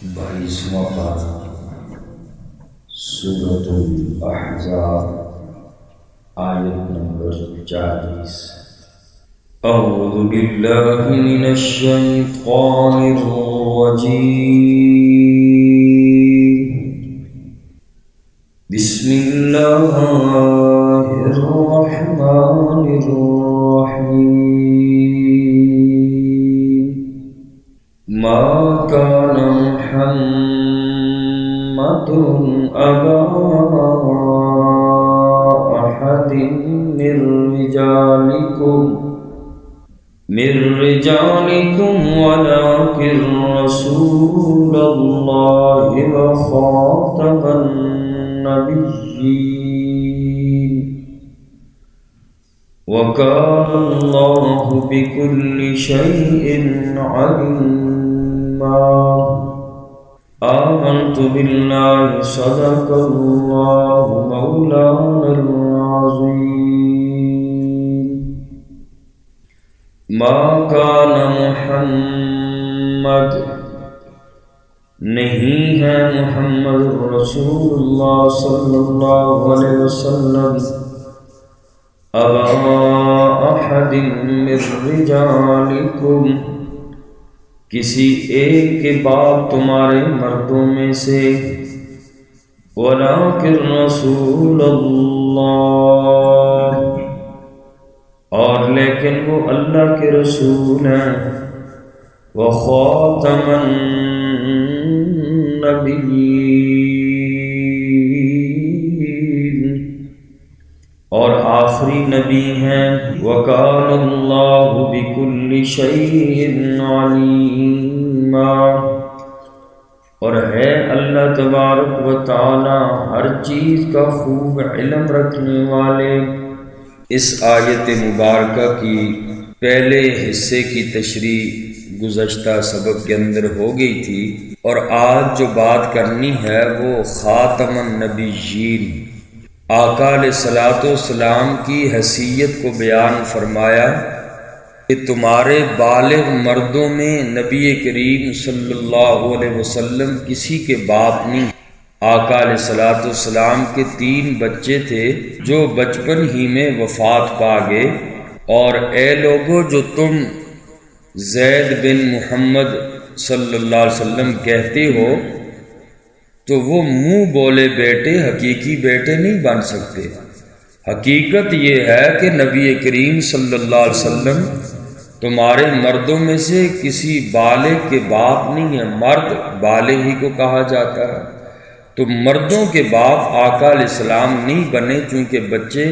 22واں پارہ سورۃ الاحزاب آیت نمبر 40۔ اعوذ باللہ من الشیطان الرجیم، بسم اللہ الرحمن الرحیم۔ ما كان محمد أبا أحد من رجالكم ولكن رسول الله وخاتم النبيين وكان الله بكل شيء عليما۔ آمنت بالله صدق الله مولانا العظيم۔ ما كان محمد، نہیں ہے محمد رسول اللہ صلی اللہ علیہ وسلم، ابا احد من رجالکم، کسی ایک کے باپ تمہارے مردوں میں سے، ولکن رسول اللہ، اور لیکن وہ اللہ کے رسول ہیں، وخاتم النبیین، اور آخری نبی ہیں، وَكَانَ اللَّهُ بِكُلِّ شَيْءٍ عَلِيمًا، اور ہے اللہ تبارک و تعالی ہر چیز کا خوب علم رکھنے والے۔ اس آیت مبارکہ کی پہلے حصے کی تشریح گزشتہ سبق کے اندر ہو گئی تھی، اور آج جو بات کرنی ہے وہ خاتم النبیین، آقا علیہ الصلوۃ والسلام کی حیثیت کو بیان فرمایا کہ تمہارے بالغ مردوں میں نبی کریم صلی اللہ علیہ وسلم کسی کے باپ نہیں۔ آقا علیہ الصلوۃ والسلام کے 3 بچے تھے جو بچپن ہی میں وفات پا گئے، اور اے لوگو جو تم زید بن محمد صلی اللہ علیہ وسلم کہتے ہو تو وہ منہ بولے بیٹے حقیقی بیٹے نہیں بن سکتے۔ حقیقت یہ ہے کہ نبی کریم صلی اللہ علیہ وسلم تمہارے مردوں میں سے کسی بالغ کے باپ نہیں ہے، مرد بالغ ہی کو کہا جاتا ہے، تو مردوں کے باپ آقا علیہ السلام نہیں بنے چونکہ بچے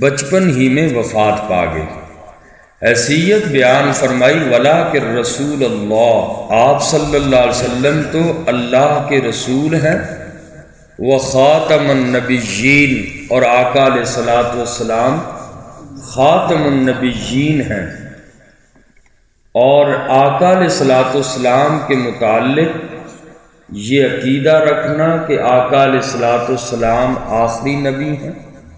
بچپن ہی میں وفات پا گئے۔ حیثیت بیان فرمائی، وَلَٰكِن رسول اللہ، آپ صلی اللہ علیہ وسلم تو اللہ کے رسول ہیں، وخاتم النبیین، اور آقا علیہ الصلوۃ والسلام خاتم النبیین ہیں۔ اور آقا علیہ الصلوۃ والسلام کے متعلق یہ عقیدہ رکھنا کہ آقا علیہ الصلوۃ والسلام آخری نبی ہیں،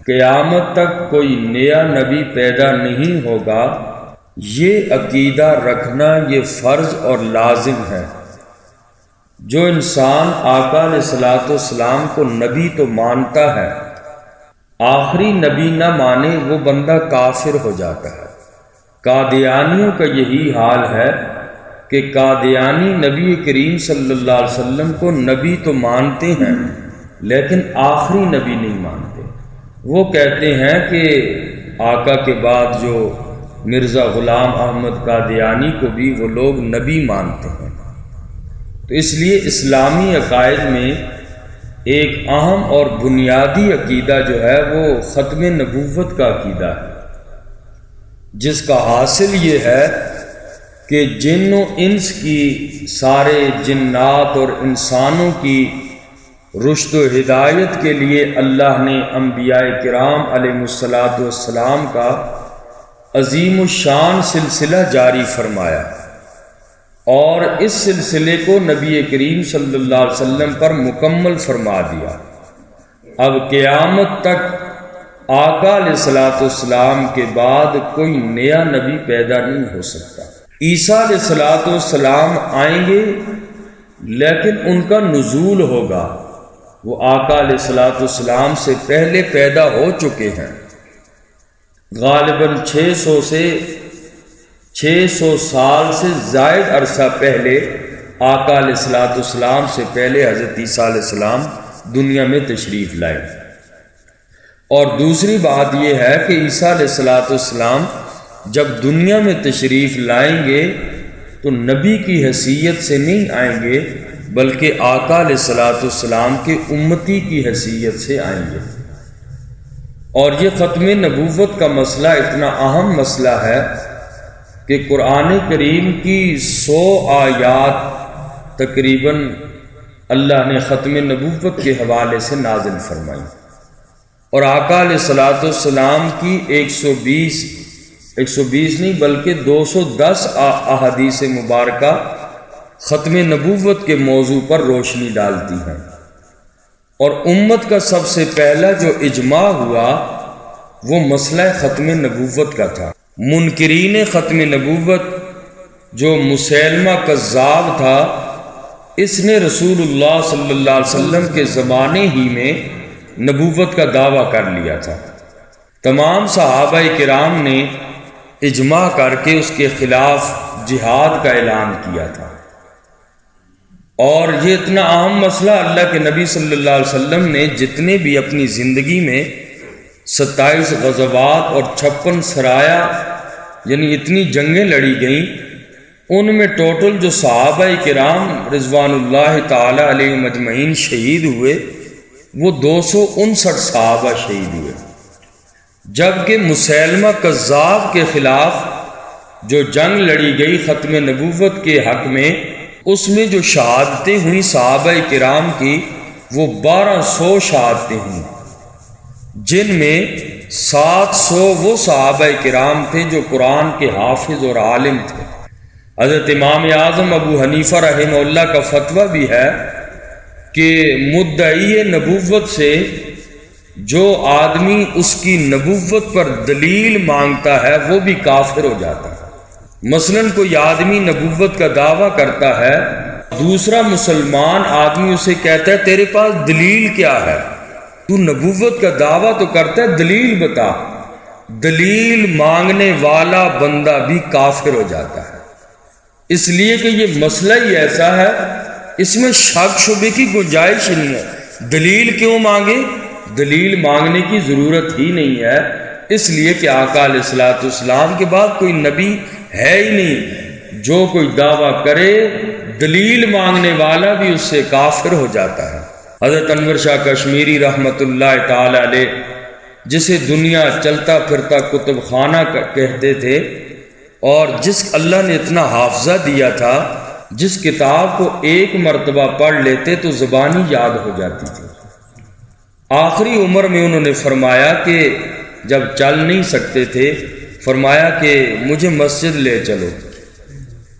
قیامت تک کوئی نیا نبی پیدا نہیں ہوگا، یہ عقیدہ رکھنا یہ فرض اور لازم ہے۔ جو انسان آقا علیہ الصلوۃ والسلام کو نبی تو مانتا ہے، آخری نبی نہ مانے وہ بندہ کافر ہو جاتا ہے۔ قادیانیوں کا یہی حال ہے کہ قادیانی نبی کریم صلی اللہ علیہ وسلم کو نبی تو مانتے ہیں لیکن آخری نبی نہیں مانتے۔ وہ کہتے ہیں کہ آقا کے بعد جو مرزا غلام احمد قادیانی کو بھی وہ لوگ نبی مانتے ہیں۔ تو اس لیے اسلامی عقائد میں ایک اہم اور بنیادی عقیدہ جو ہے وہ ختم نبوت کا عقیدہ ہے، جس کا حاصل یہ ہے کہ جن و انس کی، سارے جنات اور انسانوں کی رشد و ہدایت کے لیے اللہ نے انبیاء کرام علیہ الصلوۃ والسلام کا عظیم الشان سلسلہ جاری فرمایا، اور اس سلسلے کو نبی کریم صلی اللہ علیہ وسلم پر مکمل فرما دیا۔ اب قیامت تک آقا علیہ الصلوۃ والسلام کے بعد کوئی نیا نبی پیدا نہیں ہو سکتا۔ عیسیٰ علیہ الصلوۃ والسلام آئیں گے لیکن ان کا نزول ہوگا، وہ آقا علیہ الصلوۃ والسلام سے پہلے پیدا ہو چکے ہیں۔ غالباً 600 سال سے زائد عرصہ پہلے آقا علیہ الصلوۃ والسلام سے پہلے حضرت عیسیٰ علیہ السلام دنیا میں تشریف لائے۔ اور دوسری بات یہ ہے کہ عیسیٰ علیہ الصلوۃ والسلام جب دنیا میں تشریف لائیں گے تو نبی کی حیثیت سے نہیں آئیں گے، بلکہ آقا علیہ الصلوۃ والسلام کے امتی کی حیثیت سے آئیں گے۔ اور یہ ختم نبوت کا مسئلہ اتنا اہم مسئلہ ہے کہ قرآن کریم کی 100 آیات تقریباً اللہ نے ختم نبوت کے حوالے سے نازل فرمائی، اور آقا علیہ الصلوۃ والسلام کی 120 نہیں بلکہ 210 احادیث مبارکہ ختم نبوت کے موضوع پر روشنی ڈالتی ہیں۔ اور امت کا سب سے پہلا جو اجماع ہوا وہ مسئلہ ختم نبوت کا تھا۔ منکرین ختم نبوت جو مسیلمہ کذاب تھا، اس نے رسول اللہ صلی اللہ علیہ وسلم کے زمانے ہی میں نبوت کا دعویٰ کر لیا تھا۔ تمام صحابہ کرام نے اجماع کر کے اس کے خلاف جہاد کا اعلان کیا تھا۔ اور یہ اتنا اہم مسئلہ اللہ کے نبی صلی اللہ علیہ وسلم نے جتنے بھی اپنی زندگی میں 27 غزوات اور 56 سرایا یعنی اتنی جنگیں لڑی گئیں، ان میں ٹوٹل جو صحابہ کرام رضوان اللہ تعالی علیہ مجمعین شہید ہوئے وہ 259 صحابہ شہید ہوئے، جبکہ مسیلمہ کذاب کے خلاف جو جنگ لڑی گئی ختم نبوت کے حق میں، اس میں جو شہادتیں ہوئیں صحابہ کرام کی وہ 1200 شہادتیں ہوئیں، جن میں 700 وہ صحابہ کرام تھے جو قرآن کے حافظ اور عالم تھے۔ حضرت امام اعظم ابو حنیفہ رحمہ اللہ کا فتویٰ بھی ہے کہ مدعی نبوت سے جو آدمی اس کی نبوت پر دلیل مانگتا ہے وہ بھی کافر ہو جاتا ہے۔ مثلاً کوئی آدمی نبوت کا دعویٰ کرتا ہے، دوسرا مسلمان آدمی اسے کہتا ہے تیرے پاس دلیل کیا ہے؟ تو نبوت کا دعویٰ تو کرتا ہے، دلیل بتا۔ دلیل مانگنے والا بندہ بھی کافر ہو جاتا ہے، اس لیے کہ یہ مسئلہ ہی ایسا ہے، اس میں شک شبے کی گنجائش نہیں ہے۔ دلیل کیوں مانگے؟ دلیل مانگنے کی ضرورت ہی نہیں ہے، اس لیے کہ آقا علیہ الصلوۃ والسلام کے بعد کوئی نبی ہے ہی نہیں۔ جو کوئی دعویٰ کرے دلیل مانگنے والا بھی اس سے کافر ہو جاتا ہے۔ حضرت انور شاہ کشمیری رحمۃ اللہ تعالی علیہ، جسے دنیا چلتا پھرتا کتب خانہ کہتے تھے، اور جس اللہ نے اتنا حافظہ دیا تھا، جس کتاب کو ایک مرتبہ پڑھ لیتے تو زبانی یاد ہو جاتی تھی۔ آخری عمر میں انہوں نے فرمایا کہ جب چل نہیں سکتے تھے، فرمایا کہ مجھے مسجد لے چلو،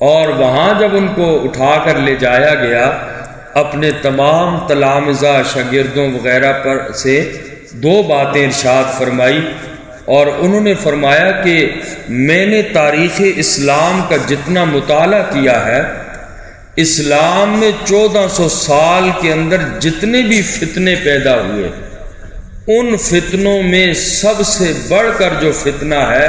اور وہاں جب ان کو اٹھا کر لے جایا گیا، اپنے تمام تلامذہ شاگردوں وغیرہ پر سے 2 باتیں ارشاد فرمائی، اور انہوں نے فرمایا کہ میں نے تاریخ اسلام کا جتنا مطالعہ کیا ہے، اسلام میں 1400 سال کے اندر جتنے بھی فتنے پیدا ہوئے، ان فتنوں میں سب سے بڑھ کر جو فتنہ ہے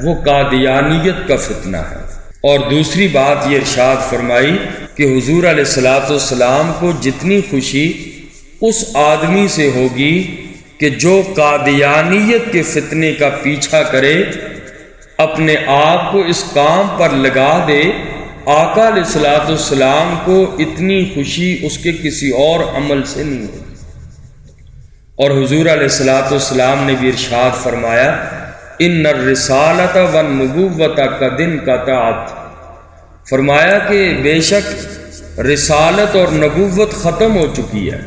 وہ قادیانیت کا فتنہ ہے۔ اور دوسری بات یہ ارشاد فرمائی کہ حضور علیہ الصلوۃ والسلام کو جتنی خوشی اس آدمی سے ہوگی کہ جو قادیانیت کے فتنے کا پیچھا کرے، اپنے آپ کو اس کام پر لگا دے، آقا علیہ الصلوۃ والسلام کو اتنی خوشی اس کے کسی اور عمل سے نہیں ہوگی۔ اور حضور علیہ الصلوۃ والسلام نے بھی ارشاد فرمایا، ان الرسالۃ والنبوۃ قد انقطعت، فرمایا کہ بے شک رسالت اور نبوت ختم ہو چکی ہے۔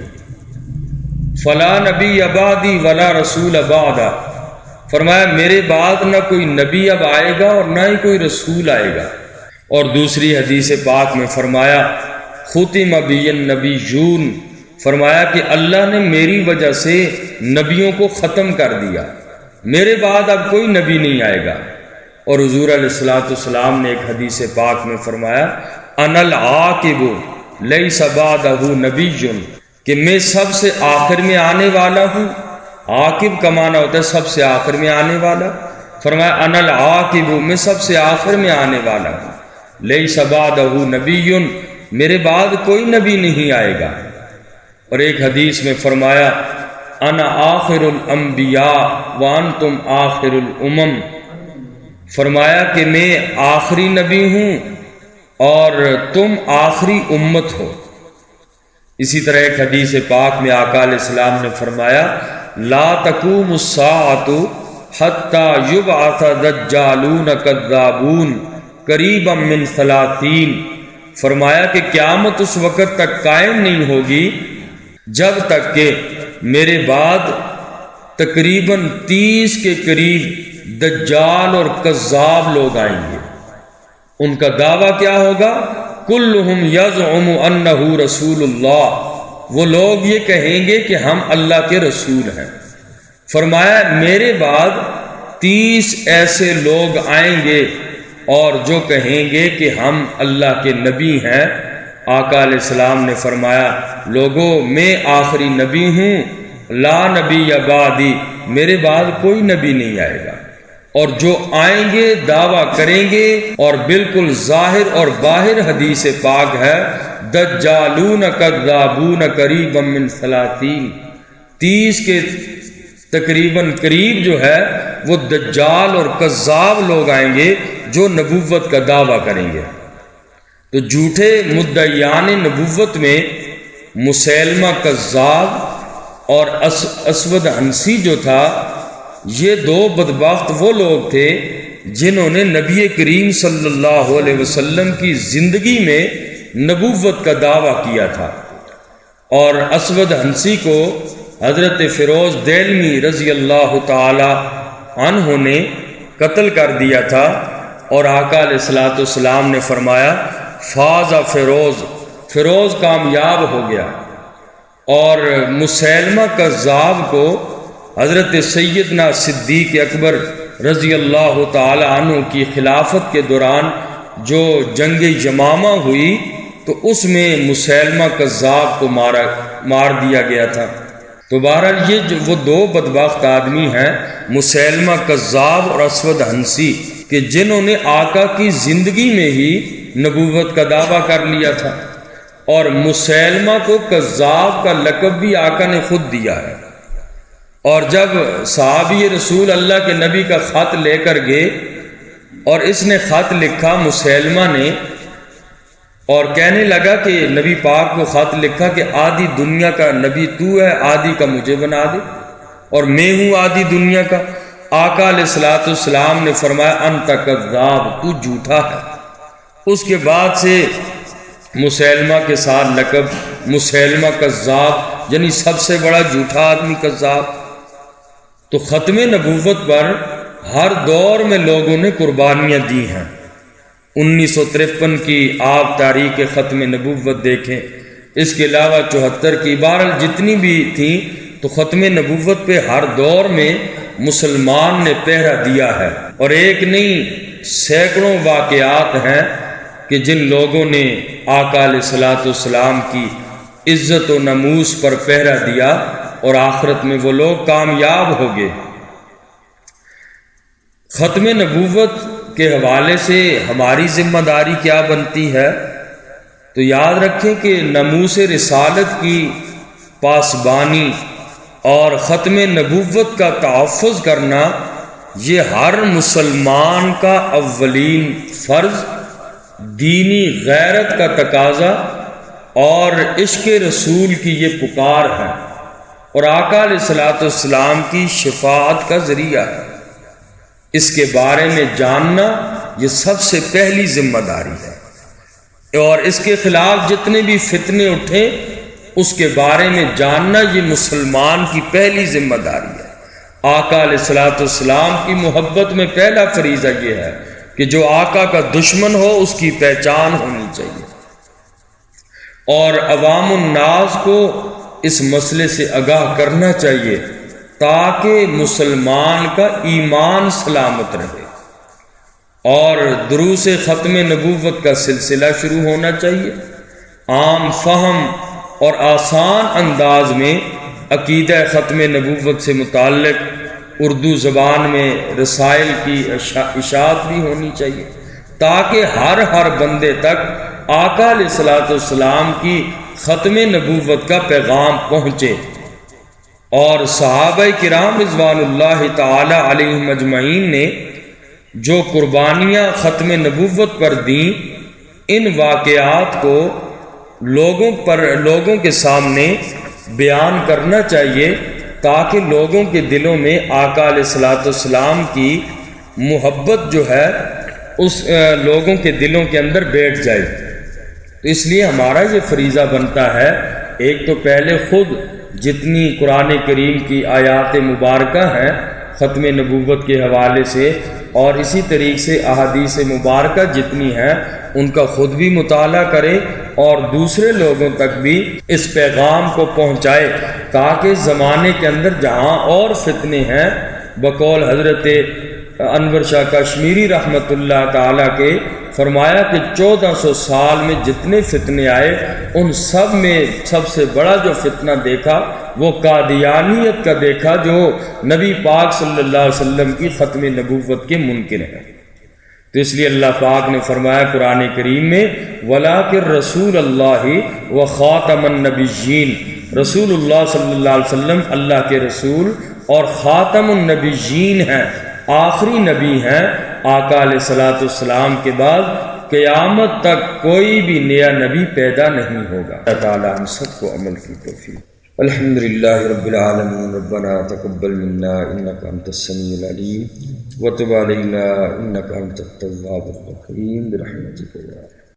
فلا نبی بعدی ولا رسول بعدا، فرمایا میرے بعد نہ کوئی نبی اب آئے گا اور نہ ہی کوئی رسول آئے گا۔ اور دوسری حدیث پاک میں فرمایا ختم بی النبیون، فرمایا کہ اللہ نے میری وجہ سے نبیوں کو ختم کر دیا، میرے بعد اب کوئی نبی نہیں آئے گا۔ اور حضور علیہ الصلوۃ والسلام نے ایک حدیث پاک میں فرمایا انا العاقب لیس بعدہ نبی، کہ میں سب سے آخر میں آنے والا ہوں۔ عاقب کا معنی ہوتا ہے سب سے آخر میں آنے والا۔ فرمایا انا العاقب، میں سب سے آخر میں آنے والا ہوں۔ لیس بعدہ نبی، میرے بعد کوئی نبی نہیں آئے گا۔ اور ایک حدیث میں فرمایا انا آخر الانبیاء وانتم آخر الامم، فرمایا کہ میں آخری نبی ہوں اور تم آخری امت ہو۔ اسی طرح ایک حدیث پاک میں آقا علیہ السلام نے فرمایا لا تقوم الساعۃ حتی یبعث دجالون کذابون قریبا من 30، فرمایا کہ قیامت اس وقت تک قائم نہیں ہوگی جب تک کہ میرے بعد تقریباً 30 کے قریب دجال اور کذاب لوگ آئیں گے۔ ان کا دعویٰ کیا ہوگا؟ کلہم یزعم انہ رسول اللہ، وہ لوگ یہ کہیں گے کہ ہم اللہ کے رسول ہیں۔ فرمایا میرے بعد 30 ایسے لوگ آئیں گے اور جو کہیں گے کہ ہم اللہ کے نبی ہیں۔ آقا علیہ السلام نے فرمایا لوگوں میں آخری نبی ہوں، لا نبی بعدی، میرے بعد کوئی نبی نہیں آئے گا۔ اور جو آئیں گے دعویٰ کریں گے، اور بالکل ظاہر اور باہر حدیث پاک ہے دجالون کذابون قریبا من 30، 30 کے تقریباً قریب جو ہے وہ دجال اور کذاب لوگ آئیں گے جو نبوت کا دعویٰ کریں گے۔ تو جھوٹے مدعیان نبوت میں مسیلمہ کذاب اور اسود عنسی جو تھا، یہ دو بدبخت وہ لوگ تھے جنہوں نے نبی کریم صلی اللہ علیہ وسلم کی زندگی میں نبوت کا دعویٰ کیا تھا۔ اور اسود عنسی کو حضرت فیروز دہلوی رضی اللہ تعالی عنہ نے قتل کر دیا تھا، اور آقا علیہ السلام نے فرمایا فاز فیروز، فیروز کامیاب ہو گیا۔ اور مسیلمہ کذاب کو حضرت سیدنا صدیق اکبر رضی اللہ تعالی عنہ کی خلافت کے دوران جو جنگ یمامہ ہوئی تو اس میں مسیلمہ کذاب کو مار دیا گیا تھا۔ تو بہرحال یہ وہ دو بدبخت آدمی ہیں مسیلمہ کذاب اور اسود عنسی، کہ جنہوں نے آقا کی زندگی میں ہی نبوت کا دعویٰ کر لیا تھا، اور مسیلمہ کو کذاب کا لقب بھی آقا نے خود دیا ہے۔ اور جب صحابی رسول اللہ کے نبی کا خط لے کر گئے اور اس نے خط لکھا مسیلمہ نے، اور کہنے لگا کہ نبی پاک کو خط لکھا کہ آدھی دنیا کا نبی تو ہے، آدھی کا مجھے بنا دے، اور میں ہوں آدھی دنیا کا۔ آقا علیہ السلام نے فرمایا انت کذاب، تو جھوٹا ہے۔ اس کے بعد سے مسیلمہ کے ساتھ لقب مسیلمہ کذاب، یعنی سب سے بڑا جھوٹا آدمی کذاب۔ تو ختم نبوت پر ہر دور میں لوگوں نے قربانیاں دی ہیں۔ 1953 کی آپ تاریخ ختم نبوت دیکھیں، اس کے علاوہ 74 کی، بہرحال جتنی بھی تھیں، تو ختم نبوت پہ ہر دور میں مسلمان نے پہرا دیا ہے۔ اور ایک نہیں سینکڑوں واقعات ہیں کہ جن لوگوں نے آقا علیہ السلام کی عزت و ناموس پر پہرا دیا، اور آخرت میں وہ لوگ کامیاب ہو گئے۔ ختم نبوت کے حوالے سے ہماری ذمہ داری کیا بنتی ہے؟ تو یاد رکھیں کہ ناموس رسالت کی پاسبانی اور ختم نبوت کا تحفظ کرنا یہ ہر مسلمان کا اولین فرض، دینی غیرت کا تقاضا اور عشق رسول کی یہ پکار ہے، اور آقا علیہ السلام کی شفاعت کا ذریعہ ہے۔ اس کے بارے میں جاننا یہ سب سے پہلی ذمہ داری ہے، اور اس کے خلاف جتنے بھی فتنے اٹھے اس کے بارے میں جاننا یہ مسلمان کی پہلی ذمہ داری ہے۔ آقا علیہ السلام کی محبت میں پہلا فریضہ یہ ہے کہ جو آقا کا دشمن ہو اس کی پہچان ہونی چاہیے، اور عوام الناس کو اس مسئلے سے آگاہ کرنا چاہیے تاکہ مسلمان کا ایمان سلامت رہے۔ اور دروس ختم نبوت کا سلسلہ شروع ہونا چاہیے، عام فہم اور آسان انداز میں عقیدہ ختم نبوت سے متعلق اردو زبان میں رسائل کی اشاعت بھی ہونی چاہیے، تاکہ ہر بندے تک آقا علیہ الصلوۃ والسلام کی ختم نبوت کا پیغام پہنچے۔ اور صحابہ کرام رضوان اللہ تعالی علیہم اجمعین نے جو قربانیاں ختم نبوت پر دیں، ان واقعات کو لوگوں کے سامنے بیان کرنا چاہیے، تاکہ لوگوں کے دلوں میں آقا علیہ الصلوۃ والسلام کی محبت جو ہے اس لوگوں کے دلوں کے اندر بیٹھ جائے۔ تو اس لیے ہمارا یہ فریضہ بنتا ہے، ایک تو پہلے خود جتنی قرآن کریم کی آیات مبارکہ ہیں ختم نبوت کے حوالے سے، اور اسی طریقے سے احادیث مبارکہ جتنی ہیں ان کا خود بھی مطالعہ کرے اور دوسرے لوگوں تک بھی اس پیغام کو پہنچائے، تاکہ زمانے کے اندر جہاں اور فتنے ہیں، بقول حضرت انور شاہ کشمیری رحمۃ اللہ تعالیٰ کے فرمایا کہ 1400 سال میں جتنے فتنے آئے ان سب میں سب سے بڑا جو فتنہ دیکھا وہ قادیانیت کا دیکھا، جو نبی پاک صلی اللہ علیہ وسلم کی ختم نبوت کے منکر ہے۔ تو اس لیے اللہ پاک نے فرمایا قرآن کریم میں وَلَٰكِن رسول اللہ وخاتم النبیین، رسول اللہ صلی اللہ علیہ وسلم اللہ کے رسول اور خاتم النبیین ہیں، آخری نبی ہیں۔ آقا علیہ الصلوۃ والسلام کے بعد قیامت تک کوئی بھی نیا نبی پیدا نہیں ہوگا۔ اللہ تعالیٰ ہم سب کو عمل کی توفیق۔ الحمدللہ رب العالمین، ربنا تقبل منا انک انت السمیع العلیم وتب علینا انک انت التواب الرحیم برحمتک یا